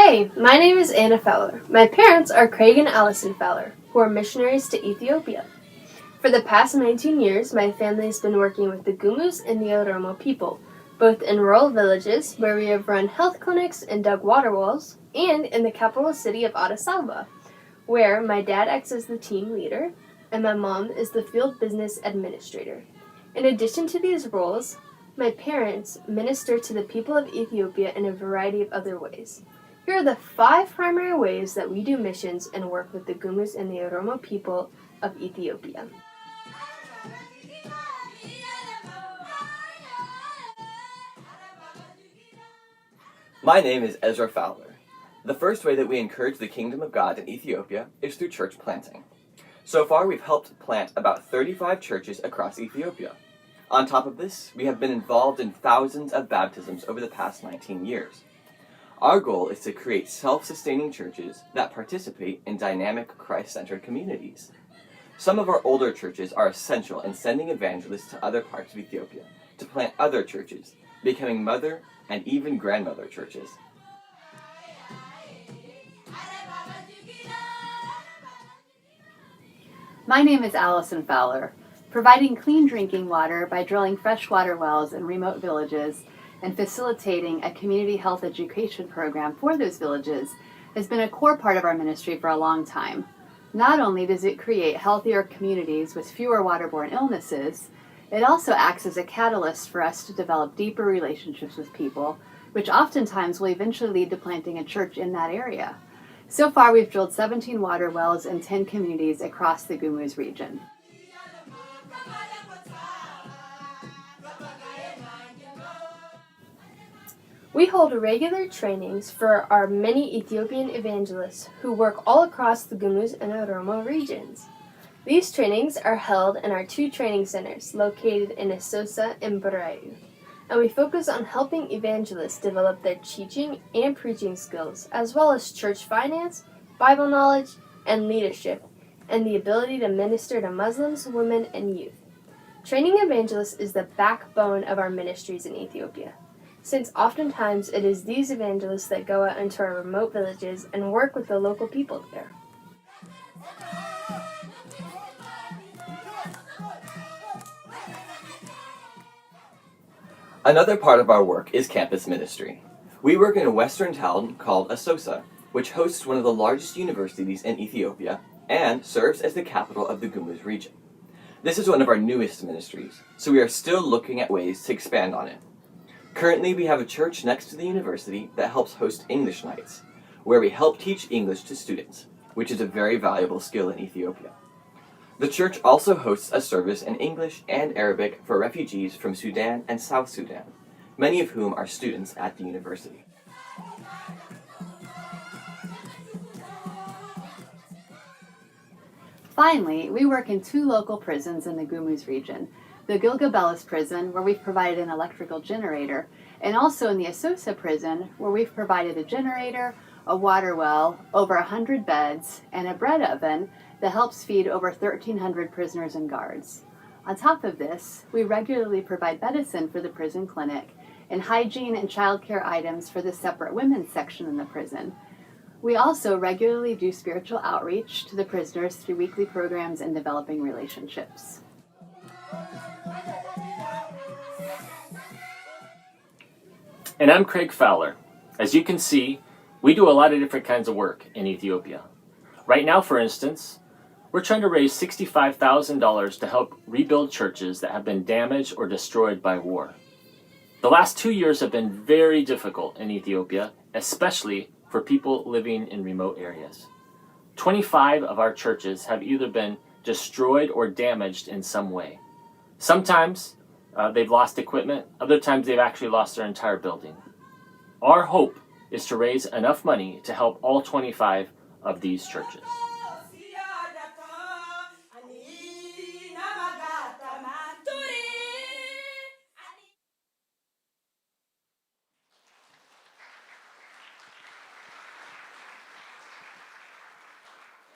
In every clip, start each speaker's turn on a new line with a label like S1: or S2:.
S1: Hey, my name is Anna Fowler. My parents are Craig and Allison Fowler, who are missionaries to Ethiopia. For the past 19 years, my family has been working with the Gumus and the Oromo people, both in rural villages where we have run health clinics and dug water wells, and in the capital city of Addis Ababa, where my dad acts as the team leader and my mom is the field business administrator. In addition to these roles, my parents minister to the people of Ethiopia in a variety of other ways. Here are the 5 primary ways that we do missions and work with the Gumus and the Oromo people of Ethiopia.
S2: My name is Ezra Fowler. The first way that we encourage the kingdom of God in Ethiopia is through church planting. So far, we've helped plant about 35 churches across Ethiopia. On top of this, we have been involved in thousands of baptisms over the past 19 years. Our goal is to create self-sustaining churches that participate in dynamic Christ-centered communities. Some of our older churches are essential in sending evangelists to other parts of Ethiopia to plant other churches, becoming mother and even grandmother churches.
S3: My name is Allison Fowler. Providing clean drinking water by drilling freshwater wells in remote villages and facilitating a community health education program for those villages has been a core part of our ministry for a long time. Not only does it create healthier communities with fewer waterborne illnesses, it also acts as a catalyst for us to develop deeper relationships with people, which oftentimes will eventually lead to planting a church in that area. So far, we've drilled 17 water wells in 10 communities across the Gumus region.
S1: We hold regular trainings for our many Ethiopian evangelists who work all across the Gumus and Oromo regions. These trainings are held in our 2 training centers located in Asosa and Burayu, and we focus on helping evangelists develop their teaching and preaching skills, as well as church finance, Bible knowledge, and leadership, and the ability to minister to Muslims, women, and youth. Training evangelists is the backbone of our ministries in Ethiopia, since oftentimes it is these evangelists that go out into our remote villages and work with the local people there.
S2: Another part of our work is campus ministry. We work in a western town called Asosa, which hosts one of the largest universities in Ethiopia and serves as the capital of the Gumus region. This is one of our newest ministries, so we are still looking at ways to expand on it. Currently, we have a church next to the university that helps host English nights, where we help teach English to students, which is a very valuable skill in Ethiopia. The church also hosts a service in English and Arabic for refugees from Sudan and South Sudan, many of whom are students at the university.
S3: Finally, we work in 2 local prisons in the Gumus region, the Gilgabelis prison, where we've provided an electrical generator, and also in the Asosa prison, where we've provided a generator, a water well, over 100 beds, and a bread oven that helps feed over 1,300 prisoners and guards. On top of this, we regularly provide medicine for the prison clinic and hygiene and childcare items for the separate women's section in the prison. We also regularly do spiritual outreach to the prisoners through weekly programs and developing relationships.
S4: And I'm Craig Fowler. As you can see, we do a lot of different kinds of work in Ethiopia. Right now, for instance, we're trying to raise $65,000 to help rebuild churches that have been damaged or destroyed by war. The last 2 years have been very difficult in Ethiopia, especially for people living in remote areas. 25 of our churches have either been destroyed or damaged in some way. Sometimes they've lost equipment, other times they've actually lost their entire building. Our hope is to raise enough money to help all 25 of these churches.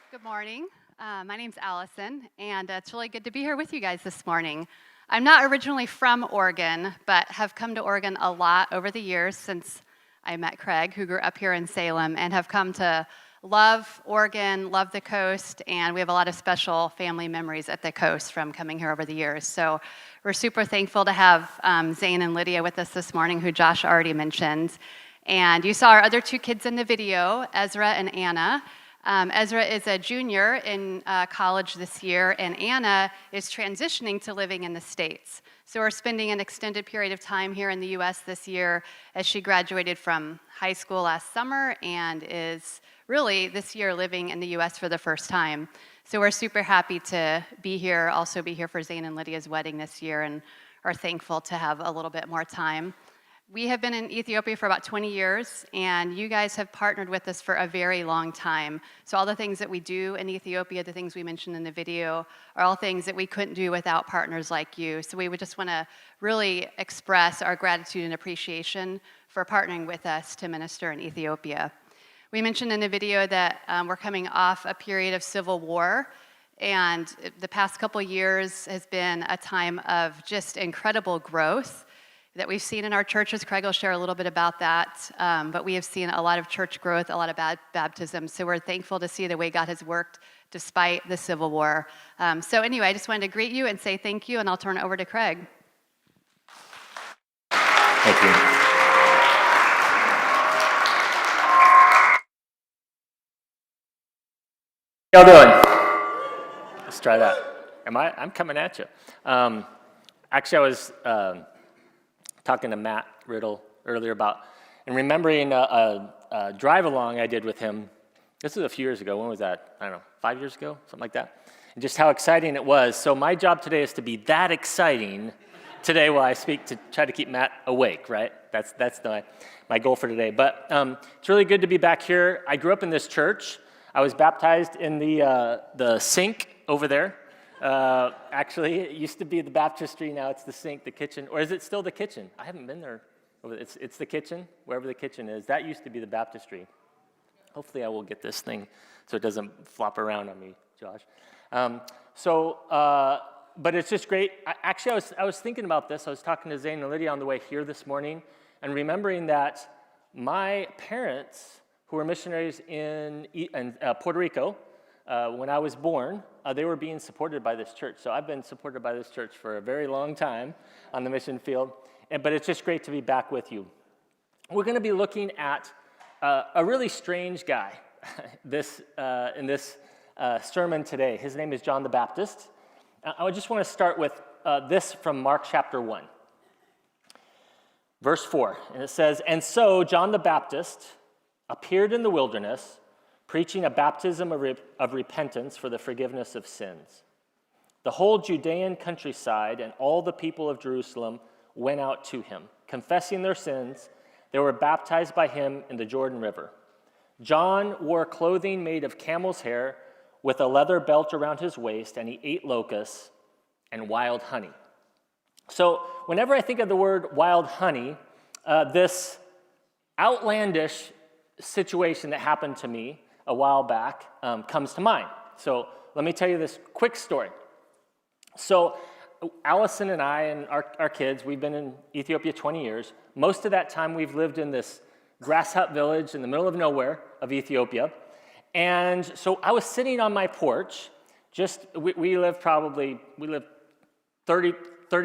S5: Good morning. My name's Allison, and it's really good to be here with you guys this morning. I'm not originally from Oregon, but have come to Oregon a lot over the years since I met Craig, who grew up here in Salem, and have come to love Oregon, love the coast, and we have a lot of special family memories at the coast from coming here over the years. So we're super thankful to have Zane and Lydia with us this morning, who Josh already mentioned. And you saw our other two kids in the video, Ezra and Anna. Ezra is a junior in college this year, and Anna is transitioning to living in the States. So we're spending an extended period of time here in the U.S. this year, as she graduated from high school last summer and is really this year living in the U.S. for the first time. So we're super happy to be here, also be here for Zane and Lydia's wedding this year, and are thankful to have a little bit more time. We have been in Ethiopia for about 20 years, and you guys have partnered with us for a very long time. So all the things that we do in Ethiopia, the things we mentioned in the video, are all things that we couldn't do without partners like you. So we would just want to really express our gratitude and appreciation for partnering with us to minister in Ethiopia. We mentioned in the video that we're coming off a period of civil war, and the past couple years has been a time of just incredible growth that we've seen in our churches. Craig will share a little bit about that, but we have seen a lot of church growth, a lot of baptism, so we're thankful to see the way God has worked despite the Civil War. So anyway, I just wanted to greet you and say thank you, and I'll turn it over to Craig.
S4: Thank you. How y'all doing? Let's try that. I'm coming at you. Actually, I was talking to Matt Riddle earlier about, and remembering a drive-along I did with him. This was a few years ago. When was that? I don't know, 5 years ago, something like that. And just how exciting it was. So my job today is to be that exciting today while I speak, to try to keep Matt awake, right? That's my goal for today. But it's really good to be back here. I grew up in this church. I was baptized in the sink over there. Actually, it used to be the baptistry, now it's the sink, the kitchen. Or is it still the kitchen? I haven't been there. It's the kitchen, wherever the kitchen is. That used to be the baptistry. Hopefully I will get this thing so it doesn't flop around on me, Josh. But it's just great. Actually, I was thinking about this. I was talking to Zane and Lydia on the way here this morning, and remembering that my parents, who were missionaries in Puerto Rico, when I was born, they were being supported by this church. So I've been supported by this church for a very long time on the mission field. But it's just great to be back with you. We're going to be looking at a really strange guy in this sermon today. His name is John the Baptist. I just want to start with this from Mark chapter 1. Verse 4, and it says, "And so John the Baptist appeared in the wilderness, preaching a baptism of repentance for the forgiveness of sins. The whole Judean countryside and all the people of Jerusalem went out to him. Confessing their sins, they were baptized by him in the Jordan River. John wore clothing made of camel's hair with a leather belt around his waist, and he ate locusts and wild honey." So whenever I think of the word wild honey, this outlandish situation that happened to me a while back comes to mind. So let me tell you this quick story. So Allison and I and our kids, we've been in Ethiopia 20 years. Most of that time we've lived in this grass hut village in the middle of nowhere of Ethiopia. And so I was sitting on my porch, we live 30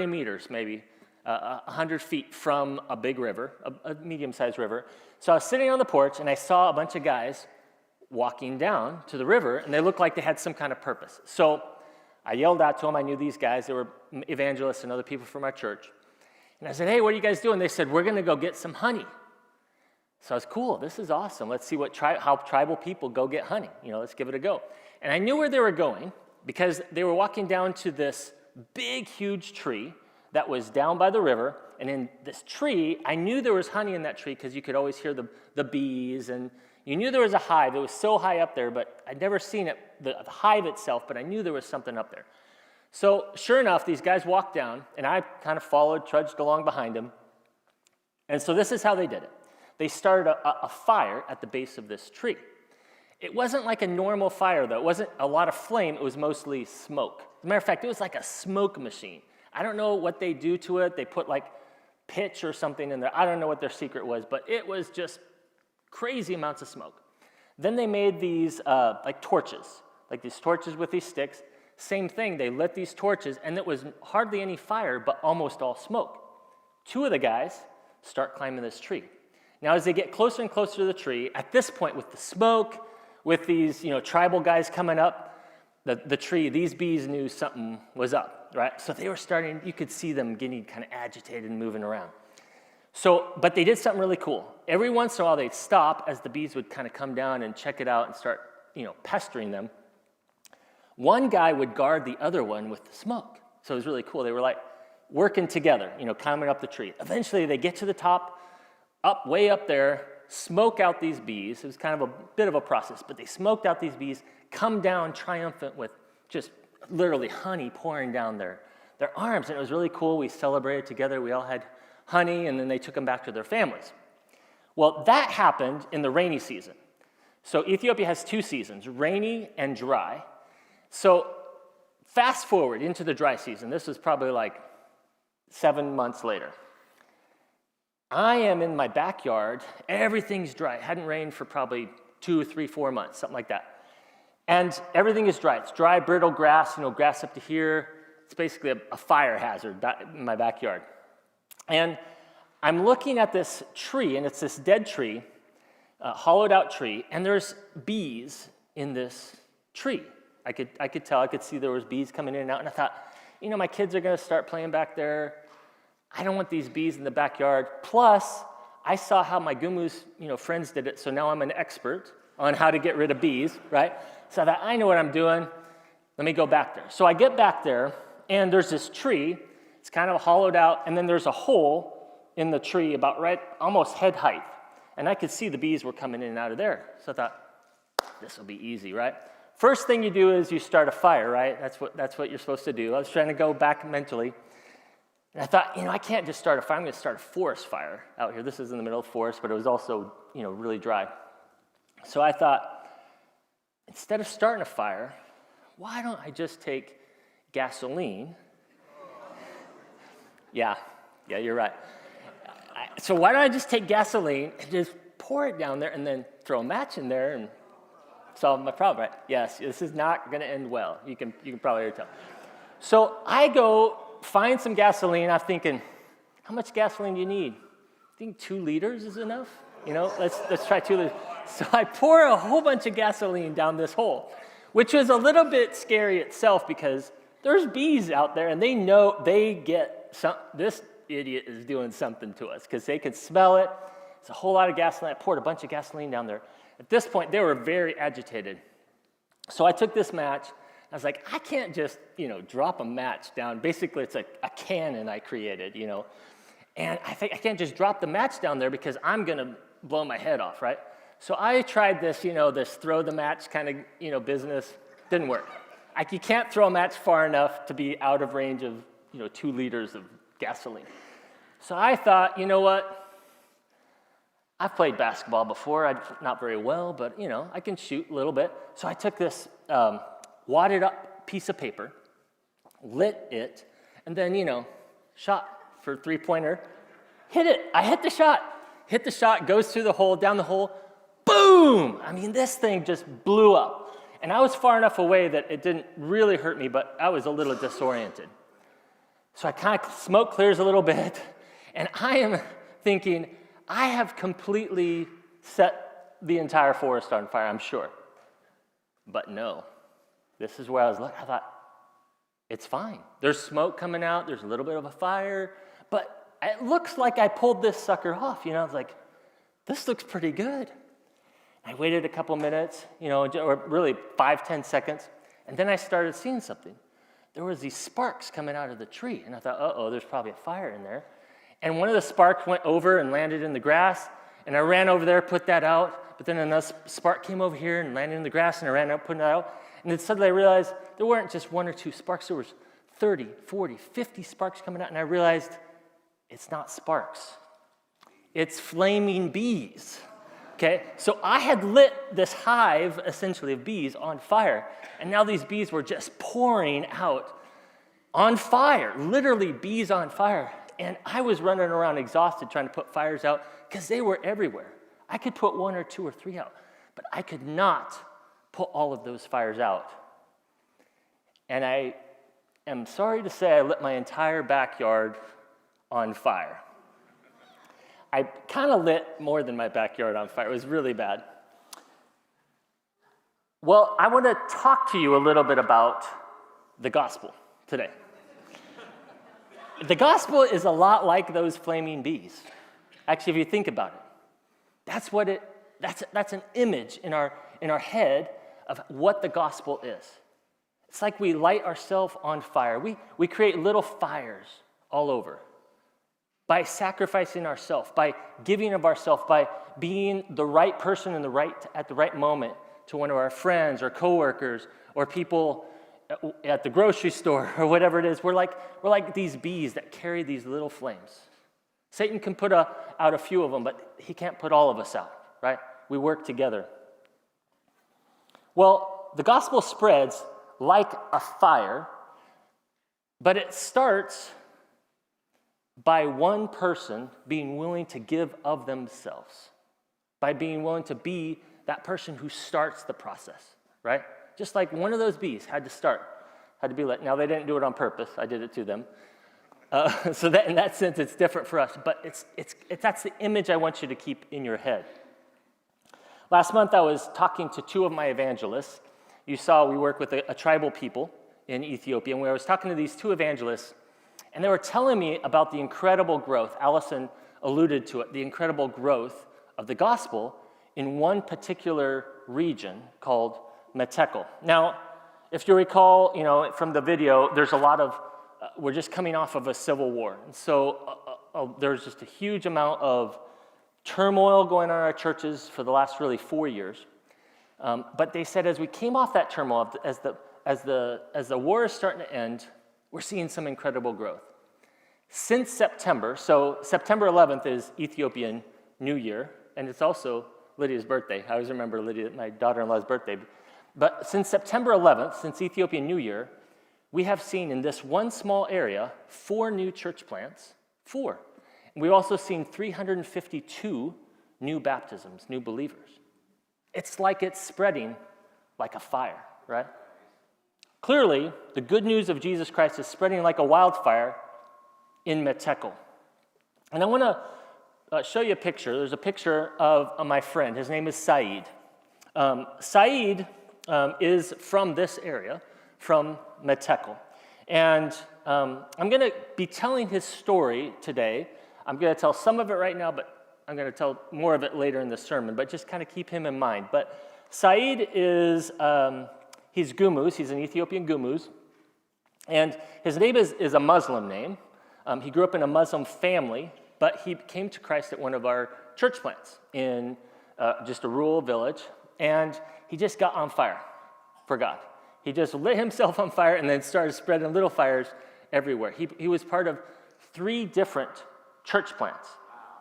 S4: meters maybe, 100 feet from a big river, a medium-sized river. So I was sitting on the porch and I saw a bunch of guys walking down to the river, and they looked like they had some kind of purpose. So I yelled out to them. I knew these guys. They were evangelists and other people from our church. And I said, "Hey, what are you guys doing?" They said, "We're going to go get some honey." So I was, "Cool, this is awesome. Let's see how tribal people go get honey. Let's give it a go." And I knew where they were going because they were walking down to this big, huge tree that was down by the river. And in this tree, I knew there was honey in that tree because you could always hear the bees, and you knew there was a hive. It was so high up there, but I'd never seen it, the hive itself, but I knew there was something up there. So sure enough, these guys walked down, and I kind of followed, trudged along behind them. And so this is how they did it. They started a fire at the base of this tree. It wasn't like a normal fire, though. It wasn't a lot of flame. It was mostly smoke. As a matter of fact, it was like a smoke machine. I don't know what they do to it. They put like pitch or something in there. I don't know what their secret was, but it was just crazy amounts of smoke. Then they made these like torches, like these torches with these sticks. Same thing, they lit these torches, and it was hardly any fire, but almost all smoke. Two of the guys start climbing this tree. Now, as they get closer and closer to the tree, at this point, with the smoke, with these tribal guys coming up, the tree, these bees knew something was up, right? So they were starting, you could see them getting kind of agitated and moving around. So, but they did something really cool. Every once in a while, they'd stop as the bees would kind of come down and check it out and start, pestering them. One guy would guard the other one with the smoke. So it was really cool. They were like working together, climbing up the tree. Eventually, they get to the top, way up there, smoke out these bees. It was kind of a bit of a process, but they smoked out these bees, come down triumphant with just literally honey pouring down their arms. And it was really cool. We celebrated together. We all had honey, and then they took them back to their families. Well, that happened in the rainy season. So Ethiopia has 2 seasons, rainy and dry. So fast forward into the dry season. This was probably like 7 months later. I am in my backyard. Everything's dry. It hadn't rained for probably 2, 3, 4 months, something like that. And everything is dry. It's dry, brittle grass, grass up to here. It's basically a fire hazard in my backyard. And I'm looking at this tree, and it's this dead tree, hollowed out tree, and there's bees in this tree. I could tell, I could see there was bees coming in and out, and I thought, my kids are going to start playing back there. I don't want these bees in the backyard. Plus, I saw how my Gumus, friends did it, so now I'm an expert on how to get rid of bees, right? So I thought, I know what I'm doing. Let me go back there. So I get back there, and there's this tree. It's kind of hollowed out, and then there's a hole in the tree about right, almost head height. And I could see the bees were coming in and out of there. So I thought, this will be easy, right? First thing you do is you start a fire, right? That's what you're supposed to do. I was trying to go back mentally. And I thought, I can't just start a fire. I'm going to start a forest fire out here. This is in the middle of the forest, but it was also, really dry. So I thought, instead of starting a fire, why don't I just take gasoline? Yeah, you're right. So why don't I just take gasoline and just pour it down there and then throw a match in there and solve my problem, right? Yes, this is not going to end well. You can probably already tell. So I go find some gasoline. I'm thinking, how much gasoline do you need? I think 2 liters is enough. Let's try 2 liters. So I pour a whole bunch of gasoline down this hole, which was a little bit scary itself because there's bees out there and they know they get this idiot is doing something to us because they could smell it. It's a whole lot of gasoline. I poured a bunch of gasoline down there. At this point, they were very agitated. So I took this match. I was like, I can't just, drop a match down. Basically, it's like a cannon I created, And I think I can't just drop the match down there because I'm going to blow my head off, right? So I tried this, this throw the match kind of, business. Didn't work. You can't throw a match far enough to be out of range of, 2 liters of gasoline. So I thought, you know what? I've played basketball before, not very well, but, I can shoot a little bit. So I took this wadded up piece of paper, lit it, and then, shot for 3-pointer, hit it. I hit the shot, goes through the hole, down the hole, boom! I mean, this thing just blew up. And I was far enough away that it didn't really hurt me, but I was a little disoriented. So I kind of smoke clears a little bit, and I am thinking, I have completely set the entire forest on fire, I'm sure. But no, this is where I was looking. I thought, it's fine. There's smoke coming out, there's a little bit of a fire, but it looks like I pulled this sucker off. I was like, this looks pretty good. I waited a couple minutes, or really 5-10 seconds, and then I started seeing something. There was these sparks coming out of the tree, and I thought, uh-oh, there's probably a fire in there. And one of the sparks went over and landed in the grass, and I ran over there, put that out, but then another spark came over here and landed in the grass, and I ran out, putting it out, and then suddenly I realized there weren't just 1 or 2 sparks, there was 30, 40, 50 sparks coming out, and I realized it's not sparks. It's flaming bees. Okay, so I had lit this hive, essentially, of bees on fire, and now these bees were just pouring out on fire, literally bees on fire. And I was running around exhausted trying to put fires out because they were everywhere. I could put 1 or 2 or 3 out, but I could not put all of those fires out. And I am sorry to say I lit my entire backyard on fire. I kind of lit more than my backyard on fire. It was really bad. Well, I want to talk to you a little bit about the gospel today. The gospel is a lot like those flaming bees. Actually, if you think about it, that's an image in our head of what the gospel is. It's like we light ourselves on fire. We create little fires all over by sacrificing ourselves, by giving of ourselves, by being the right person at the right moment to one of our friends or coworkers or people at the grocery store or whatever it is. We're like these bees that carry these little flames. Satan can put out a few of them, but he can't put all of us out, right? We work together. Well, the gospel spreads like a fire, but it starts by one person being willing to give of themselves, by being willing to be that person who starts the process, right? Just like one of those bees had to be let. Now, they didn't do it on purpose. I did it to them. So that in that sense, it's different for us, but that's the image I want you to keep in your head. Last month, I was talking to 2 of my evangelists. You saw we work with a tribal people in Ethiopia, and I was talking to these 2 evangelists, and they were telling me about the incredible growth. Allison alluded to it, the incredible growth of the gospel in one particular region called Metekel. Now, if you recall, from the video, there's a lot of, we're just coming off of a civil war. And so there's just a huge amount of turmoil going on in our churches for the last really 4 years. But they said as we came off that turmoil, as the war is starting to end, we're seeing some incredible growth. Since September, so September 11th is Ethiopian New Year, and it's also Lydia's birthday. I always remember Lydia, my daughter-in-law's birthday. But since September 11th, since Ethiopian New Year, we have seen in this one small area 4 new church plants, 4. And we've also seen 352 new baptisms, new believers. It's like it's spreading like a fire, right? Clearly, the good news of Jesus Christ is spreading like a wildfire in Metekel. And I want to show you a picture. There's a picture of my friend. His name is Saeed. Saeed is from this area, from Metekel. And I'm going to be telling his story today. I'm going to tell some of it right now, but I'm going to tell more of it later in the sermon, but just kind of keep him in mind. But Saeed is, he's Gumuz. He's an Ethiopian Gumuz. And his name is a Muslim name. He grew up in a Muslim family, but he came to Christ at one of our church plants in just a rural village, and he just got on fire for God. He just lit himself on fire and then started spreading little fires everywhere. He was part of 3 different church plants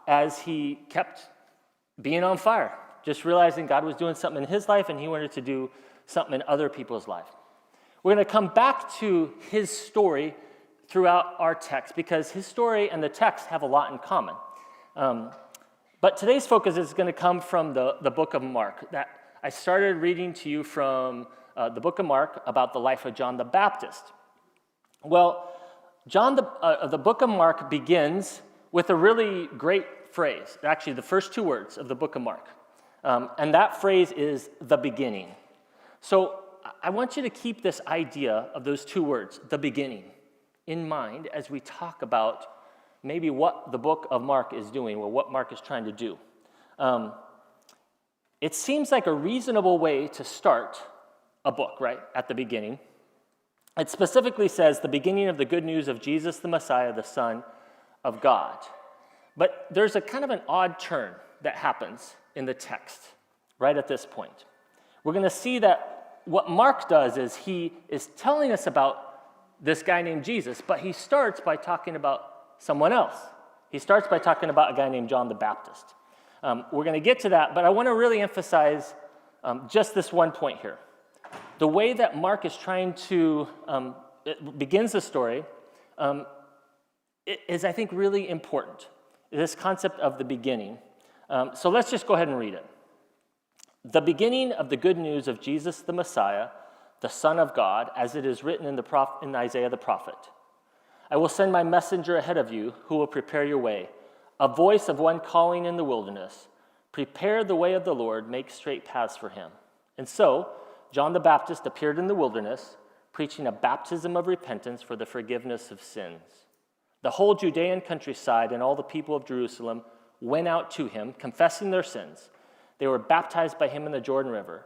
S4: as he kept being on fire, just realizing God was doing something in his life and he wanted to do something in other people's life. We're going to come back to his story throughout our text because his story and the text have a lot in common. But today's focus is going to come from the book of Mark. That I started reading to you from the book of Mark about the life of John the Baptist. Well, the book of Mark begins with a really great phrase, actually the first 2 words of the book of Mark. And that phrase is the beginning. So I want you to keep this idea of those 2 words, the beginning, in mind as we talk about maybe what the book of Mark is doing or what Mark is trying to do. It seems like a reasonable way to start a book, right, at the beginning. It specifically says the beginning of the good news of Jesus the Messiah, the Son of God. But there's a kind of an odd turn that happens in the text right at this point. We're going to see that what Mark does is he is telling us about this guy named Jesus, but he starts by talking about someone else. He starts by talking about a guy named John the Baptist. We're going to get to that, but I want to really emphasize just this one point here. The way that Mark is trying to, it begins the story, is, I think, really important, this concept of the beginning. So let's just go ahead and read it. The beginning of the good news of Jesus the Messiah, the Son of God, as it is written in Isaiah the prophet. I will send my messenger ahead of you who will prepare your way, a voice of one calling in the wilderness. Prepare the way of the Lord, make straight paths for him. And so, John the Baptist appeared in the wilderness, preaching a baptism of repentance for the forgiveness of sins. The whole Judean countryside and all the people of Jerusalem went out to him, confessing their sins. They were baptized by him in the Jordan River.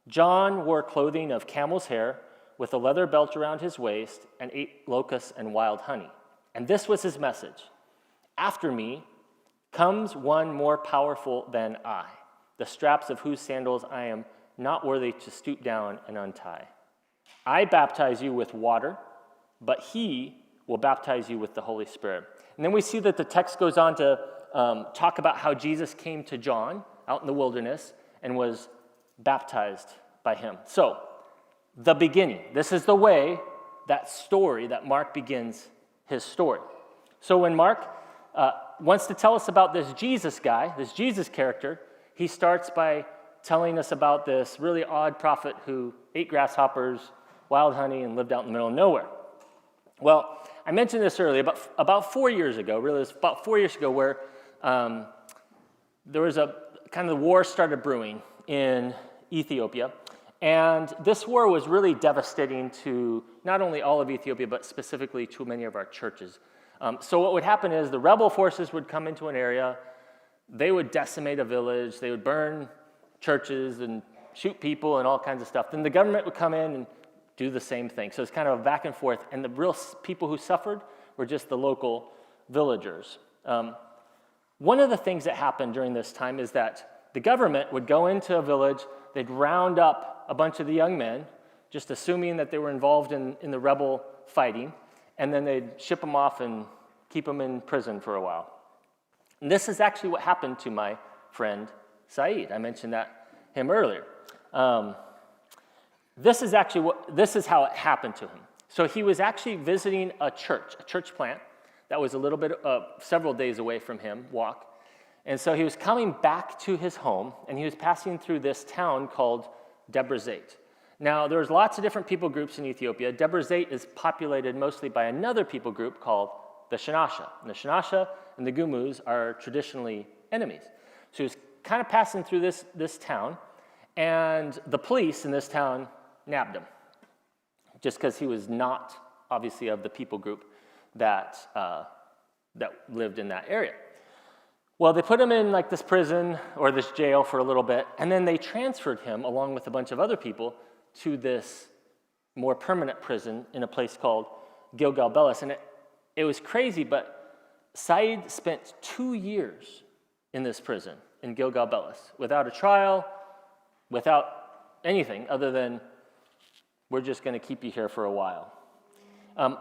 S4: John wore clothing of camel's hair with a leather belt around his waist and ate locusts and wild honey. And this was his message. After me comes one more powerful than I, the straps of whose sandals I am not worthy to stoop down and untie. I baptize you with water, but he will baptize you with the Holy Spirit. And then we see that the text goes on to talk about how Jesus came to John out in the wilderness and was baptized by him. So, the beginning. This is the way, that story, that Mark begins his story. So when Mark wants to tell us about this Jesus guy, this Jesus character, he starts by telling us about this really odd prophet who ate grasshoppers, wild honey, and lived out in the middle of nowhere. Well, I mentioned this earlier, about 4 years ago, really, it was about 4 years ago, where there was a kind of the war started brewing in Ethiopia. And this war was really devastating to not only all of Ethiopia, but specifically to many of our churches. So what would happen is the rebel forces would come into an area, they would decimate a village, they would burn churches and shoot people and all kinds of stuff. Then the government would come in and do the same thing. So it's kind of a back and forth. And the real people who suffered were just the local villagers. One of the things that happened during this time is that the government would go into a village, they'd round up a bunch of the young men, just assuming that they were involved in the rebel fighting, and then they'd ship them off and keep them in prison for a while. And this is actually what happened to my friend Saeed. I mentioned him earlier. This is how it happened to him. So he was actually visiting a church plant that was a little bit, several days away from him, walk. And so he was coming back to his home, and he was passing through this town called Debrecen. Now, there's lots of different people groups in Ethiopia. Debrecen is populated mostly by another people group called the Shanasha. And the Shanasha and the Gumus are traditionally enemies. So he was kind of passing through this town, and the police in this town nabbed him, just because he was not, obviously, of the people group that lived in that area. Well, they put him in like this prison or this jail for a little bit, and then they transferred him along with a bunch of other people to this more permanent prison in a place called Gilgal-Belus. And it was crazy, but Saeed spent 2 years in this prison in Gilgal-Belus without a trial, without anything other than, we're just going to keep you here for a while.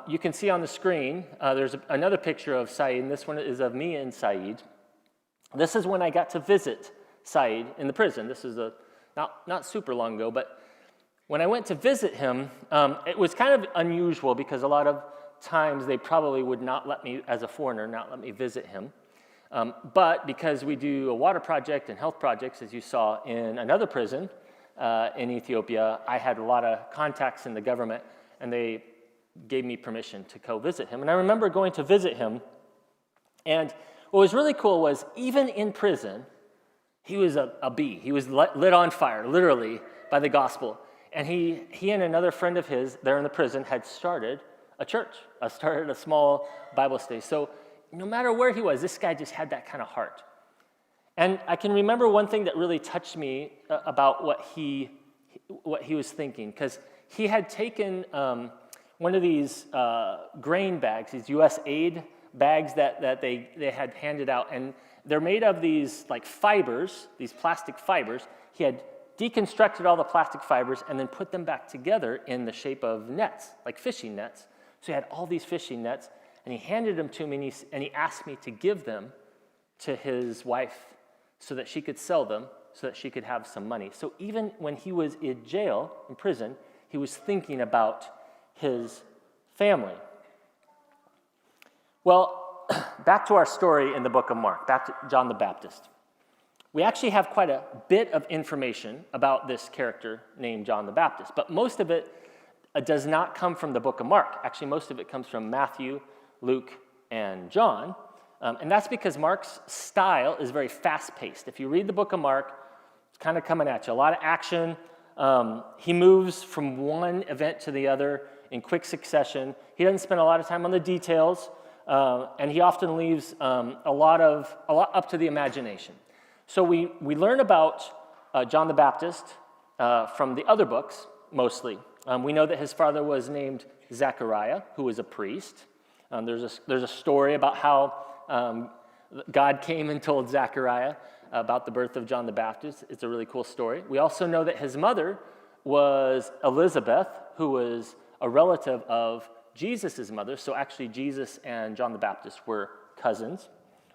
S4: You can see on the screen, there's another picture of Saeed, and this one is of me and Saeed. This is when I got to visit Saeed in the prison. This is not super long ago, but when I went to visit him, it was kind of unusual because a lot of times they probably would not let me, as a foreigner, not let me visit him. But because we do a water project and health projects, as you saw in another prison in Ethiopia, I had a lot of contacts in the government, and they gave me permission to go visit him. And I remember going to visit him, and what was really cool was, even in prison, he was a bee. He was lit on fire, literally, by the gospel. And he and another friend of his there in the prison had started a church, started a small Bible study. So no matter where he was, this guy just had that kind of heart. And I can remember one thing that really touched me about what he was thinking, because he had taken one of these grain bags, these U.S. aid bags that they had handed out, and they're made of these like fibers, these plastic fibers. He had deconstructed all the plastic fibers and then put them back together in the shape of nets, like fishing nets. So he had all these fishing nets, and he handed them to me, and he asked me to give them to his wife so that she could sell them, so that she could have some money. So even when he was in jail, in prison, he was thinking about his family. Well, back to our story in the book of Mark, back to John the Baptist. We actually have quite a bit of information about this character named John the Baptist, but most of it does not come from the book of Mark. Actually, most of it comes from Matthew, Luke, and John. And that's because Mark's style is very fast-paced. If you read the book of Mark, it's kind of coming at you. A lot of action. He moves from one event to the other in quick succession. He doesn't spend a lot of time on the details, and he often leaves a lot up to the imagination. So we learn about John the Baptist from the other books, mostly. We know that his father was named Zechariah, who was a priest. There's a story about how God came and told Zechariah about the birth of John the Baptist. It's a really cool story. We also know that his mother was Elizabeth, who was a relative of Jesus' mother. So actually Jesus and John the Baptist were cousins.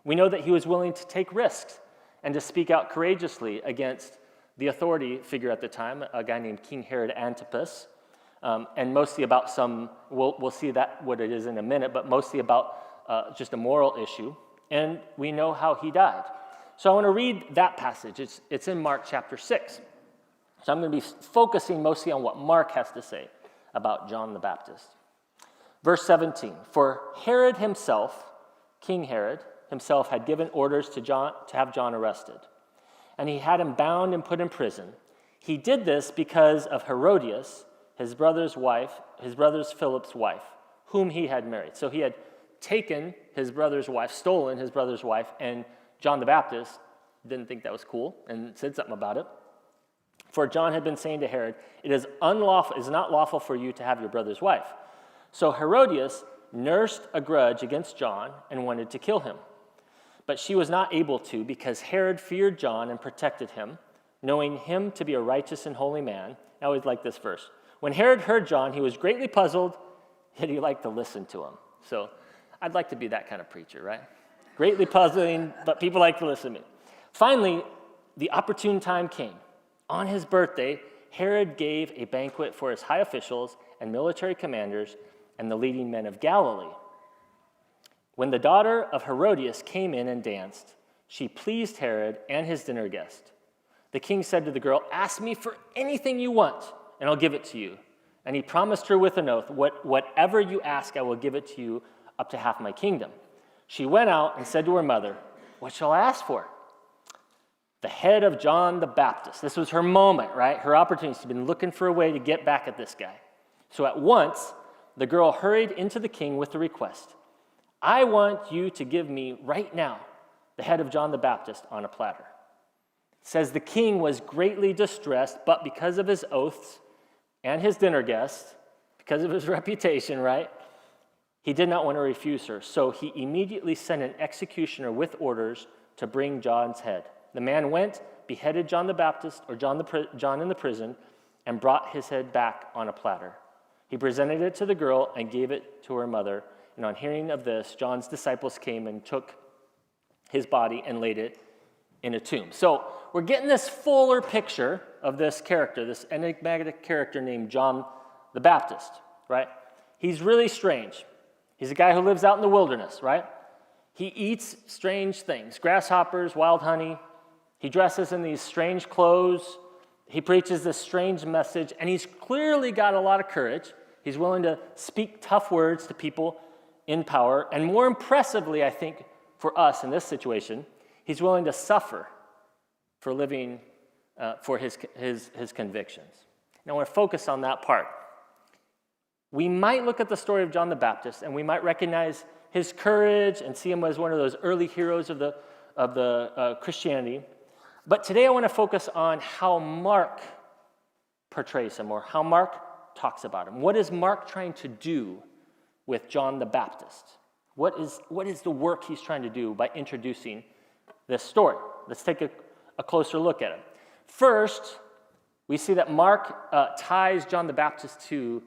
S4: We know that he was willing to take risks and to speak out courageously against the authority figure at the time, a guy named King Herod Antipas, and mostly about we'll see that what it is in a minute, but mostly about just a moral issue. And we know how he died. So I want to read that passage. It's in Mark chapter 6. So I'm going to be focusing mostly on what Mark has to say about John the Baptist. Verse 17, for Herod himself, King Herod himself, had given orders to have John arrested. And he had him bound and put in prison. He did this because of Herodias, his brother Philip's wife, whom he had married. So he had taken his brother's wife, stolen his brother's wife, and John the Baptist didn't think that was cool and said something about it. For John had been saying to Herod, it is not lawful for you to have your brother's wife. So Herodias nursed a grudge against John and wanted to kill him. But she was not able to because Herod feared John and protected him, knowing him to be a righteous and holy man. I always like this verse. When Herod heard John, he was greatly puzzled, yet he liked to listen to him. So I'd like to be that kind of preacher, right? Greatly puzzling, but people like to listen to me. Finally, the opportune time came. On his birthday, Herod gave a banquet for his high officials and military commanders and the leading men of Galilee. When the daughter of Herodias came in and danced, she pleased Herod and his dinner guest. The king said to the girl, ask me for anything you want, and I'll give it to you. And he promised her with an oath, whatever you ask, I will give it to you, up to half my kingdom. She went out and said to her mother, what shall I ask for? The head of John the Baptist. This was her moment, right? Her opportunity. She'd been looking for a way to get back at this guy. So at once, the girl hurried into the king with the request, I want you to give me right now the head of John the Baptist on a platter. It says the king was greatly distressed, but because of his oaths and his dinner guests, because of his reputation, right? He did not want to refuse her. So he immediately sent an executioner with orders to bring John's head. The man went, beheaded John the Baptist, or John in the prison, and brought his head back on a platter. He presented it to the girl and gave it to her mother. And on hearing of this, John's disciples came and took his body and laid it in a tomb. So we're getting this fuller picture of this character, this enigmatic character named John the Baptist, right? He's really strange. He's a guy who lives out in the wilderness, right? He eats strange things, grasshoppers, wild honey. He dresses in these strange clothes. He preaches this strange message, and he's clearly got a lot of courage. He's willing to speak tough words to people in power, and more impressively, I think, for us in this situation, he's willing to suffer for living for his convictions. Now, I want to focus on that part. We might look at the story of John the Baptist, and we might recognize his courage and see him as one of those early heroes of the Christianity. But today I want to focus on how Mark portrays him, or how Mark talks about him. What is Mark trying to do with John the Baptist? What is the work he's trying to do by introducing this story? Let's take a closer look at it. First, we see that Mark ties John the Baptist to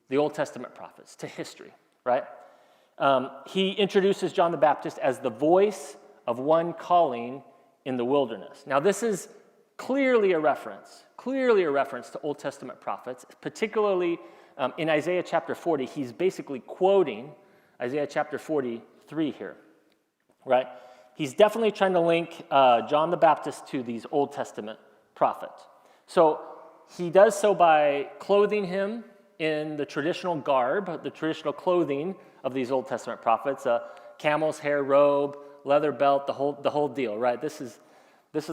S4: the Old Testament prophets, to history, right? He introduces John the Baptist as the voice of one calling in the wilderness. Now, this is clearly a reference to Old Testament prophets, particularly in Isaiah chapter 40. He's basically quoting Isaiah chapter 43 here. right? He's definitely trying to link John the Baptist to these Old Testament prophets. So he does so by clothing him in the traditional garb, the traditional clothing of these Old Testament prophets, a camel's hair robe, leather belt, the whole deal, right? This is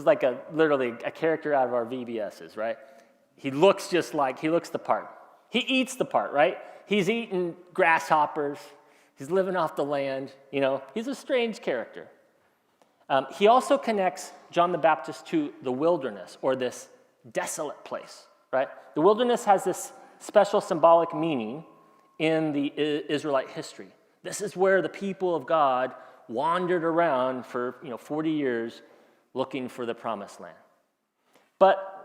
S4: like literally a character out of our VBSs, right? He looks the part. He eats the part, right? He's eating grasshoppers. He's living off the land. He's a strange character. He also connects John the Baptist to the wilderness, or this desolate place, right? The wilderness has this special symbolic meaning in the Israelite history. This is where the people of God wandered around for 40 years looking for the promised land. But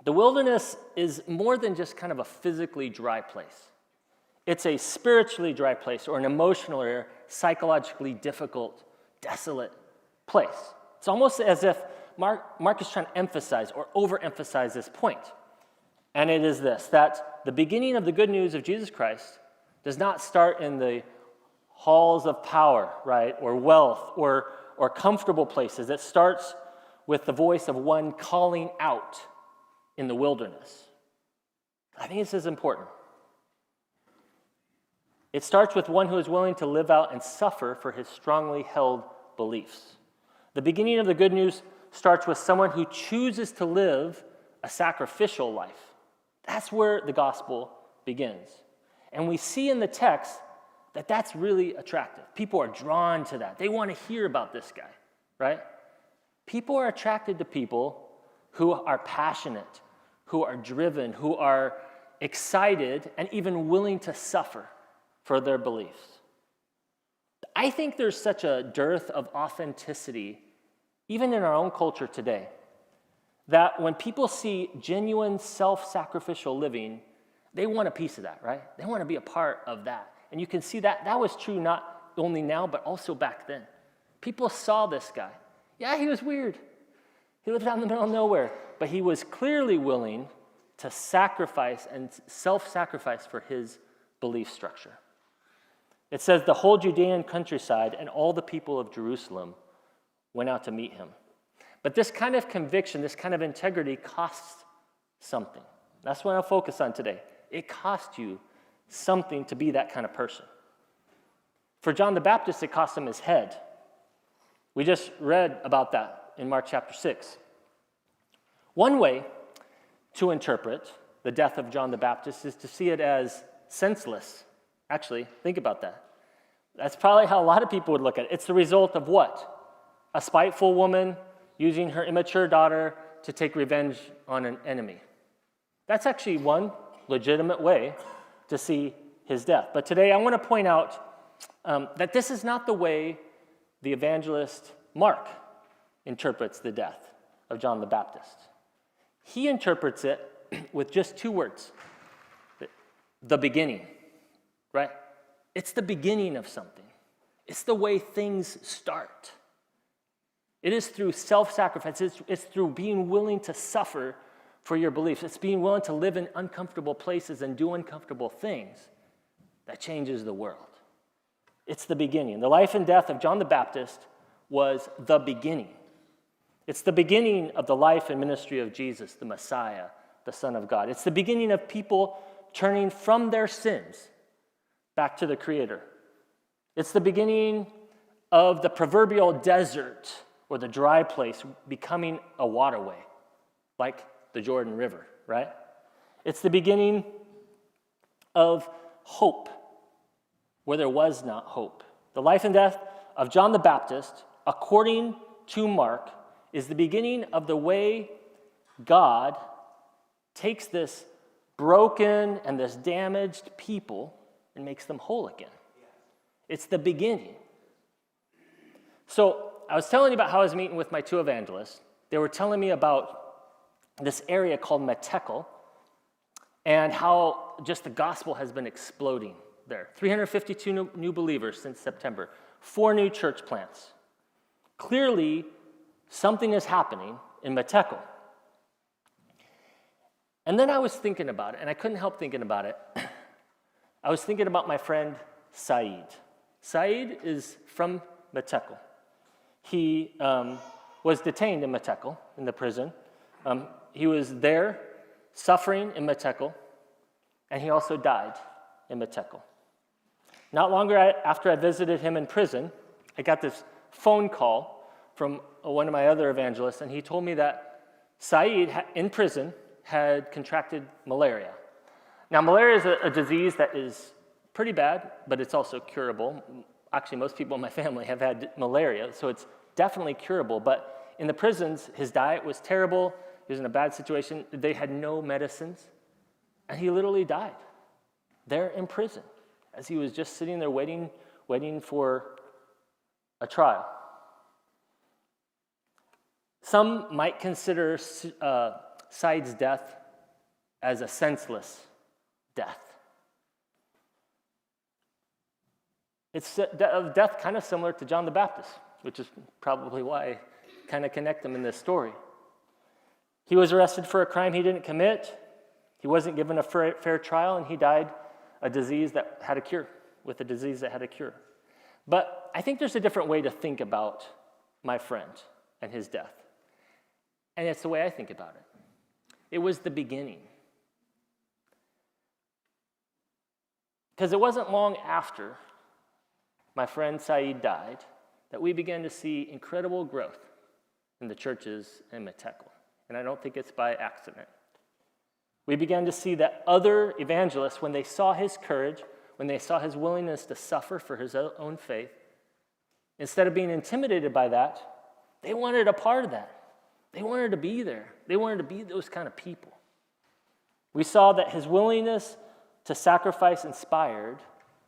S4: the wilderness is more than just kind of a physically dry place. It's a spiritually dry place, or an emotional or psychologically difficult, desolate place. It's almost as if Mark is trying to emphasize or overemphasize this point. And it is this, that the beginning of the good news of Jesus Christ does not start in the halls of power, right, or wealth, or comfortable places. It starts with the voice of one calling out in the wilderness. I think this is important. It starts with one who is willing to live out and suffer for his strongly held beliefs. The beginning of the good news starts with someone who chooses to live a sacrificial life. That's where the gospel begins. And we see in the text that that's really attractive. People are drawn to that. They want to hear about this guy, right? People are attracted to people who are passionate, who are driven, who are excited, and even willing to suffer for their beliefs. I think there's such a dearth of authenticity, even in our own culture today, that when people see genuine self-sacrificial living, they want a piece of that, right? They want to be a part of that. And you can see that was true not only now, but also back then. People saw this guy. Yeah, he was weird. He lived out in the middle of nowhere, but he was clearly willing to sacrifice and self-sacrifice for his belief structure. It says the whole Judean countryside and all the people of Jerusalem went out to meet him. But this kind of conviction, this kind of integrity costs something. That's what I'll focus on today. It costs you something to be that kind of person. For John the Baptist, it cost him his head. We just read about that in Mark chapter 6. One way to interpret the death of John the Baptist is to see it as senseless. Actually, think about that. That's probably how a lot of people would look at it. It's the result of what? A spiteful woman using her immature daughter to take revenge on an enemy. That's actually one legitimate way to see his death. But today I want to point out that this is not the way the evangelist Mark interprets the death of John the Baptist. He interprets it with just two words: the beginning, right? It's the beginning of something. It's the way things start. It is through self-sacrifice. It's through being willing to suffer for your beliefs. It's being willing to live in uncomfortable places and do uncomfortable things that changes the world. It's the beginning. The life and death of John the Baptist was the beginning. It's the beginning of the life and ministry of Jesus, the Messiah, the Son of God. It's the beginning of people turning from their sins back to the Creator. It's the beginning of the proverbial desert or the dry place becoming a waterway, like the Jordan River, right? It's the beginning of hope where there was not hope. The life and death of John the Baptist, according to Mark, is the beginning of the way God takes this broken and this damaged people and makes them whole again. It's the beginning. So I was telling you about how I was meeting with my two evangelists. They were telling me about this area called Metekel and how just the gospel has been exploding there. 352 new believers since September, 4 new church plants. Clearly, something is happening in Metekel. And then I was thinking about it, and I couldn't help thinking about it. I was thinking about my friend Saeed. Saeed is from Metekel. he was detained in Metekel, in the prison. He was there suffering in Metekel, and he also died in Metekel. Not longer after I visited him in prison, I got this phone call from one of my other evangelists, and he told me that Saeed, in prison, had contracted malaria. Now, malaria is a disease that is pretty bad, but it's also curable. Actually, most people in my family have had malaria, so it's definitely curable. But in the prisons, his diet was terrible. He was in a bad situation. They had no medicines, and he literally died there in prison as he was just sitting there waiting for a trial. Some might consider Saeed's death as a senseless death. It's a death kind of similar to John the Baptist, which is probably why I kind of connect them in this story. He was arrested for a crime he didn't commit. He wasn't given a fair trial, and he died with a disease that had a cure. But I think there's a different way to think about my friend and his death. And it's the way I think about it. It was the beginning. Because it wasn't long after my friend Saeed died that we began to see incredible growth in the churches in Metekel. And I don't think it's by accident. We began to see that other evangelists, when they saw his courage, when they saw his willingness to suffer for his own faith, instead of being intimidated by that, they wanted a part of that. They wanted to be there. They wanted to be those kind of people. We saw that his willingness to sacrifice inspired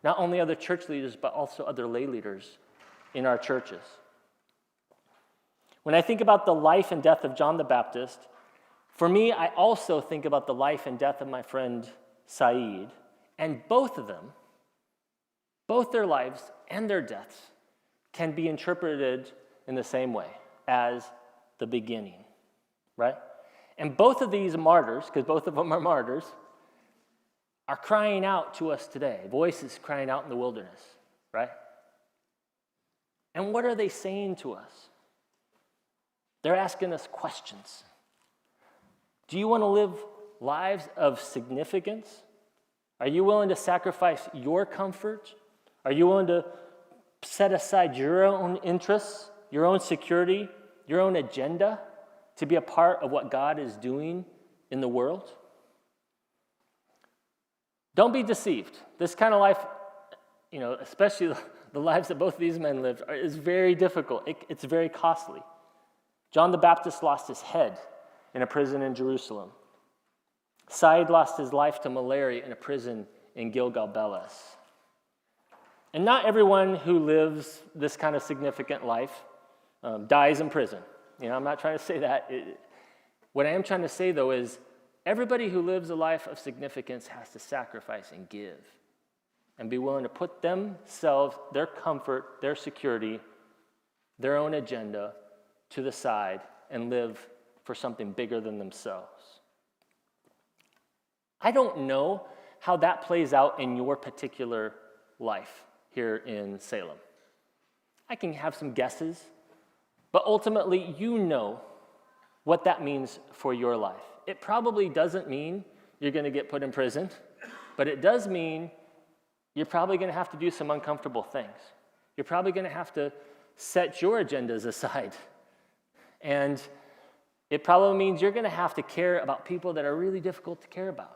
S4: not only other church leaders, but also other lay leaders in our churches. When I think about the life and death of John the Baptist, for me, I also think about the life and death of my friend Saeed, and both of them, both their lives and their deaths, can be interpreted in the same way as the beginning, right? And both of these martyrs, because both of them are martyrs, are crying out to us today, voices crying out in the wilderness, right? And what are they saying to us? They're asking us questions. Do you want to live lives of significance? Are you willing to sacrifice your comfort? Are you willing to set aside your own interests, your own security, your own agenda to be a part of what God is doing in the world? Don't be deceived. This kind of life, especially the lives that both of these men lived, is very difficult. It's very costly. John the Baptist lost his head in a prison in Jerusalem. Saeed lost his life to malaria in a prison in Gilgal-Belis. And not everyone who lives this kind of significant life dies in prison. I'm not trying to say that. What I am trying to say, though, is everybody who lives a life of significance has to sacrifice and give and be willing to put themselves, their comfort, their security, their own agenda to the side and live for something bigger than themselves. I don't know how that plays out in your particular life here in Salem. I can have some guesses, but ultimately you know what that means for your life. It probably doesn't mean you're going to get put in prison, but it does mean you're probably going to have to do some uncomfortable things. You're probably going to have to set your agendas aside. And it probably means you're going to have to care about people that are really difficult to care about.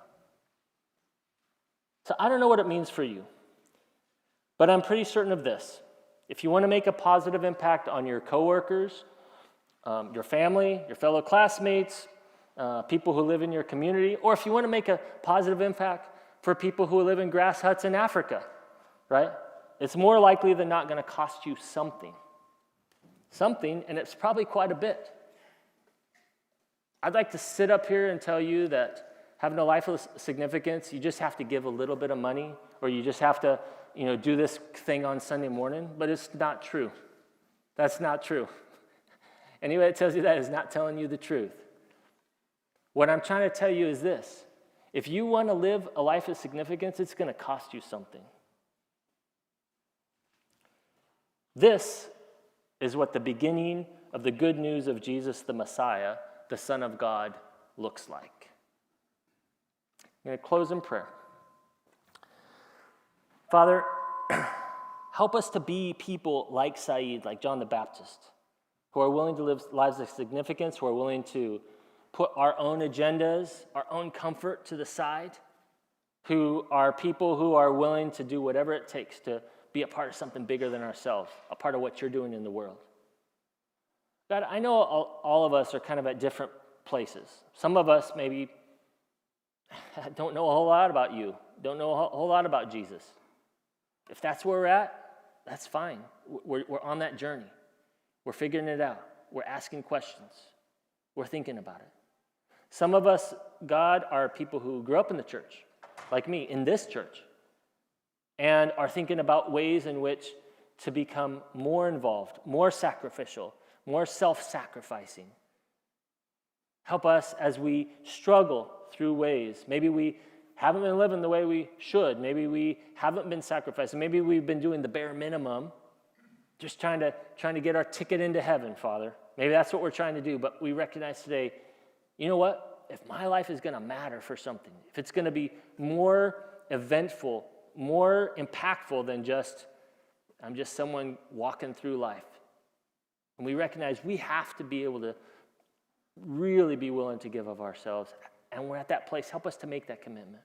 S4: So I don't know what it means for you, but I'm pretty certain of this. If you want to make a positive impact on your coworkers, your family, your fellow classmates, people who live in your community, or if you want to make a positive impact for people who live in grass huts in Africa, right? It's more likely than not going to cost you something. Something, and it's probably quite a bit. I'd like to sit up here and tell you that having a life of significance, you just have to give a little bit of money, or you just have to, do this thing on Sunday morning, but it's not true. That's not true. Anybody that tells you that is not telling you the truth. What I'm trying to tell you is this. If you want to live a life of significance, it's going to cost you something. This is what the beginning of the good news of Jesus the Messiah, the Son of God, looks like. I'm going to close in prayer. Father, help us to be people like Saeed, like John the Baptist, who are willing to live lives of significance, who are willing to put our own agendas, our own comfort to the side, who are people who are willing to do whatever it takes to be a part of something bigger than ourselves, a part of what you're doing in the world. God, I know all of us are kind of at different places. Some of us maybe don't know a whole lot about you, don't know a whole lot about Jesus. If that's where we're at, that's fine. We're on that journey. We're figuring it out. We're asking questions. We're thinking about it. Some of us, God, are people who grew up in the church, like me, in this church, and are thinking about ways in which to become more involved, more sacrificial, more self-sacrificing. Help us as we struggle through ways. Maybe we haven't been living the way we should. Maybe we haven't been sacrificing. Maybe we've been doing the bare minimum, just trying to get our ticket into heaven, Father. Maybe that's what we're trying to do, but we recognize today, you know what? If my life is going to matter for something, if it's going to be more eventful, more impactful than I'm just someone walking through life. And we recognize we have to be able to really be willing to give of ourselves. And we're at that place. Help us to make that commitment.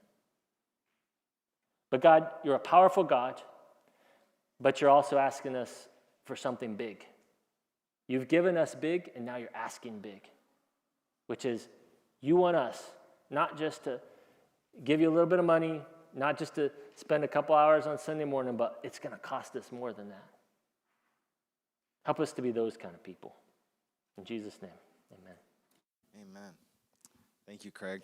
S4: But God, you're a powerful God, but you're also asking us for something big. You've given us big, and now you're asking big, which is you want us not just to give you a little bit of money, not just to spend a couple hours on Sunday morning, but it's going to cost us more than that. Help us to be those kind of people. In Jesus' name, amen.
S6: Amen. Thank you, Craig.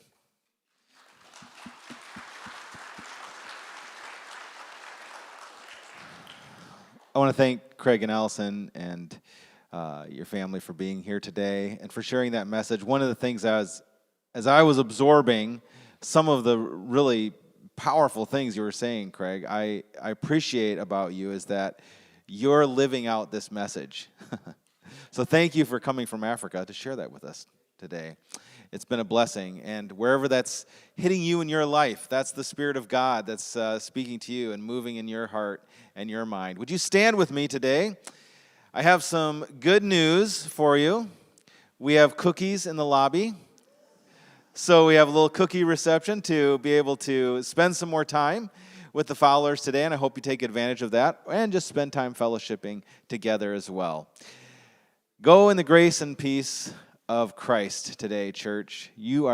S6: I want to thank Craig and Allison and your family for being here today and for sharing that message. One of the things as I was absorbing some of the really powerful things you were saying, Craig, I appreciate about you is that you're living out this message. So thank you for coming from Africa to share that with us today. It's been a blessing, and wherever that's hitting you in your life, that's the Spirit of God that's speaking to you and moving in your heart and your mind. Would you stand with me today? I have some good news for you. We have cookies in the lobby. So we have a little cookie reception to be able to spend some more time with the Fowlers today, and I hope you take advantage of that and just spend time fellowshipping together as well. Go in the grace and peace of Christ today, church. You are